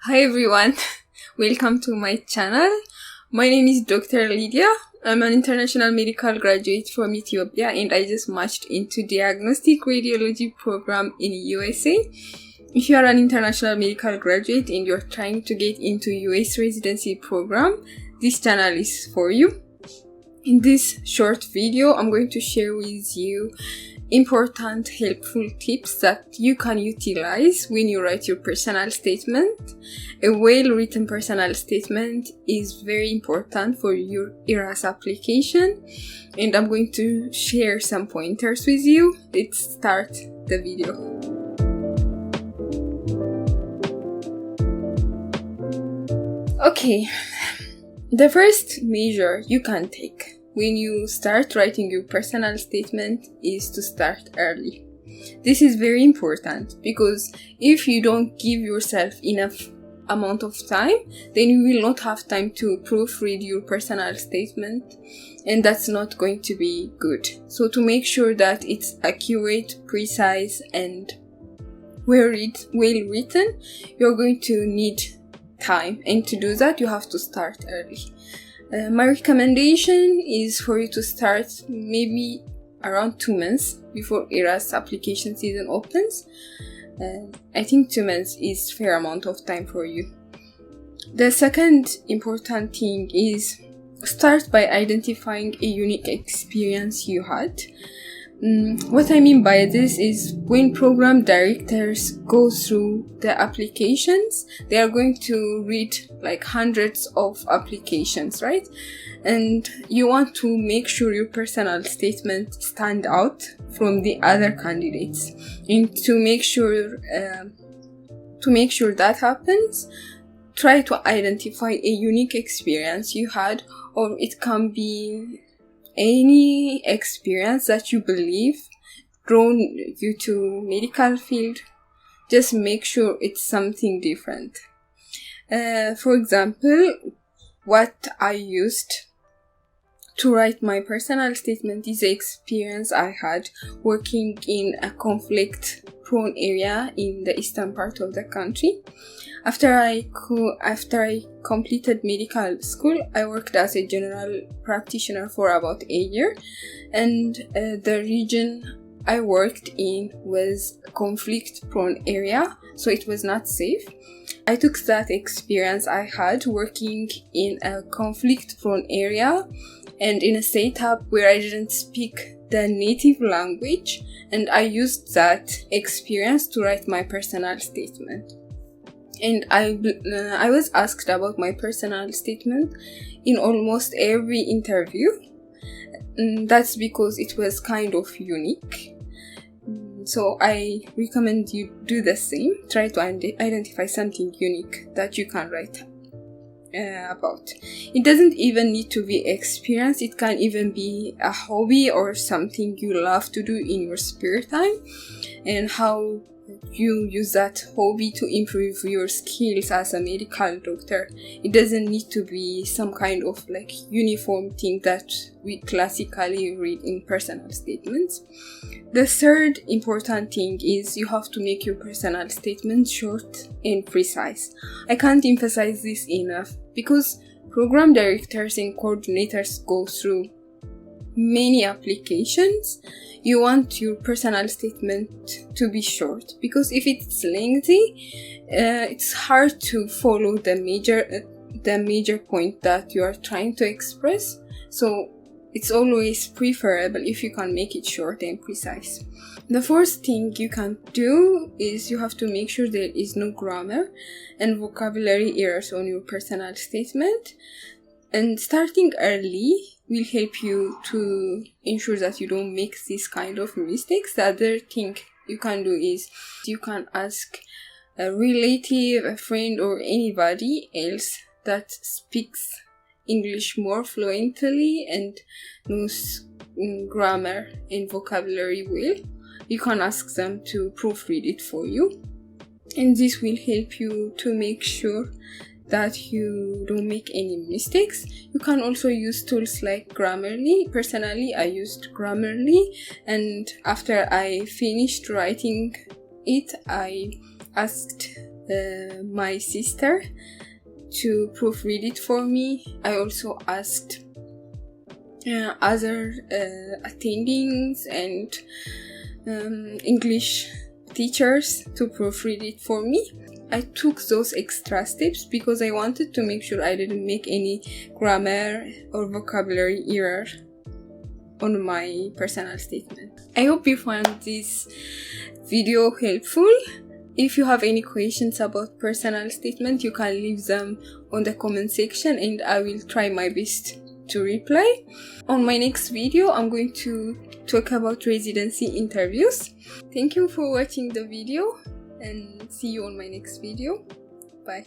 Hi everyone, welcome to my channel. My name is Dr. Lydia. I'm an international medical graduate from Ethiopia and I just matched into diagnostic radiology program in USA. If you are an international medical graduate and you're trying to get into US residency program, this channel is for you. In this short video, I'm going to share with you important helpful tips that you can utilize when you write your personal statement. A well-written personal statement is very important for your ERAS application, and I'm going to share some pointers with you. Let's start the video. Okay, the first measure you can take when you start writing your personal statement is to start early. This is very important because if you don't give yourself enough amount of time, then you will not have time to proofread your personal statement, and that's not going to be good. So to make sure that it's accurate, precise, and well written, you're going to need time, and to do that you have to start early. My recommendation is for you to start maybe around 2 months before ERAS application season opens. I think 2 months is fair amount of time for you. The second important thing is start by identifying a unique experience you had. What I mean by this is when program directors go through the applications, they are going to read like hundreds of applications, right? And you want to make sure your personal statement stand out from the other candidates. And to make sure that happens, try to identify a unique experience you had, or it can be any experience that you believe drawn you to medical field. Just make sure it's something different. For example, what I used to write my personal statement is the experience I had working in a conflict-prone area in the eastern part of the country. After I completed medical school, I worked as a general practitioner for about a year, and the region I worked in was a conflict-prone area, so it was not safe. I took that experience I had working in a conflict-prone area and in a setup where I didn't speak the native language, and I used that experience to write my personal statement. And I was asked about my personal statement in almost every interview. And that's because it was kind of unique. So I recommend you do the same. Try to identify something unique that you can write about. It doesn't even need to be experience. It can even be a hobby or something you love to do in your spare time, and how you use that hobby to improve your skills as a medical doctor. It doesn't need to be some kind of like uniform thing that we classically read in personal statements. The third important thing is you have to make your personal statement short and precise. I can't emphasize this enough because program directors and coordinators go through many applications. You want your personal statement to be short because if it's lengthy, it's hard to follow the major point that you are trying to express. So it's always preferable if you can make it short and precise. The fourth thing you can do is you have to make sure there is no grammar and vocabulary errors on your personal statement. And starting early will help you to ensure that you don't make this kind of mistakes. The other thing you can do is you can ask a relative, a friend, or anybody else that speaks English more fluently and knows grammar and vocabulary well. You can ask them to proofread it for you, and this will help you to make sure that you don't make any mistakes. You can also use tools like Grammarly. Personally, I used Grammarly, and after I finished writing it, I asked my sister to proofread it for me. I also asked other attendings and English teachers to proofread it for me. I took those extra steps because I wanted to make sure I didn't make any grammar or vocabulary error on my personal statement. I hope you found this video helpful. If you have any questions about personal statement, you can leave them on the comment section and I will try my best to reply. On my next video, I'm going to talk about residency interviews. Thank you for watching the video and see you on my next video. Bye.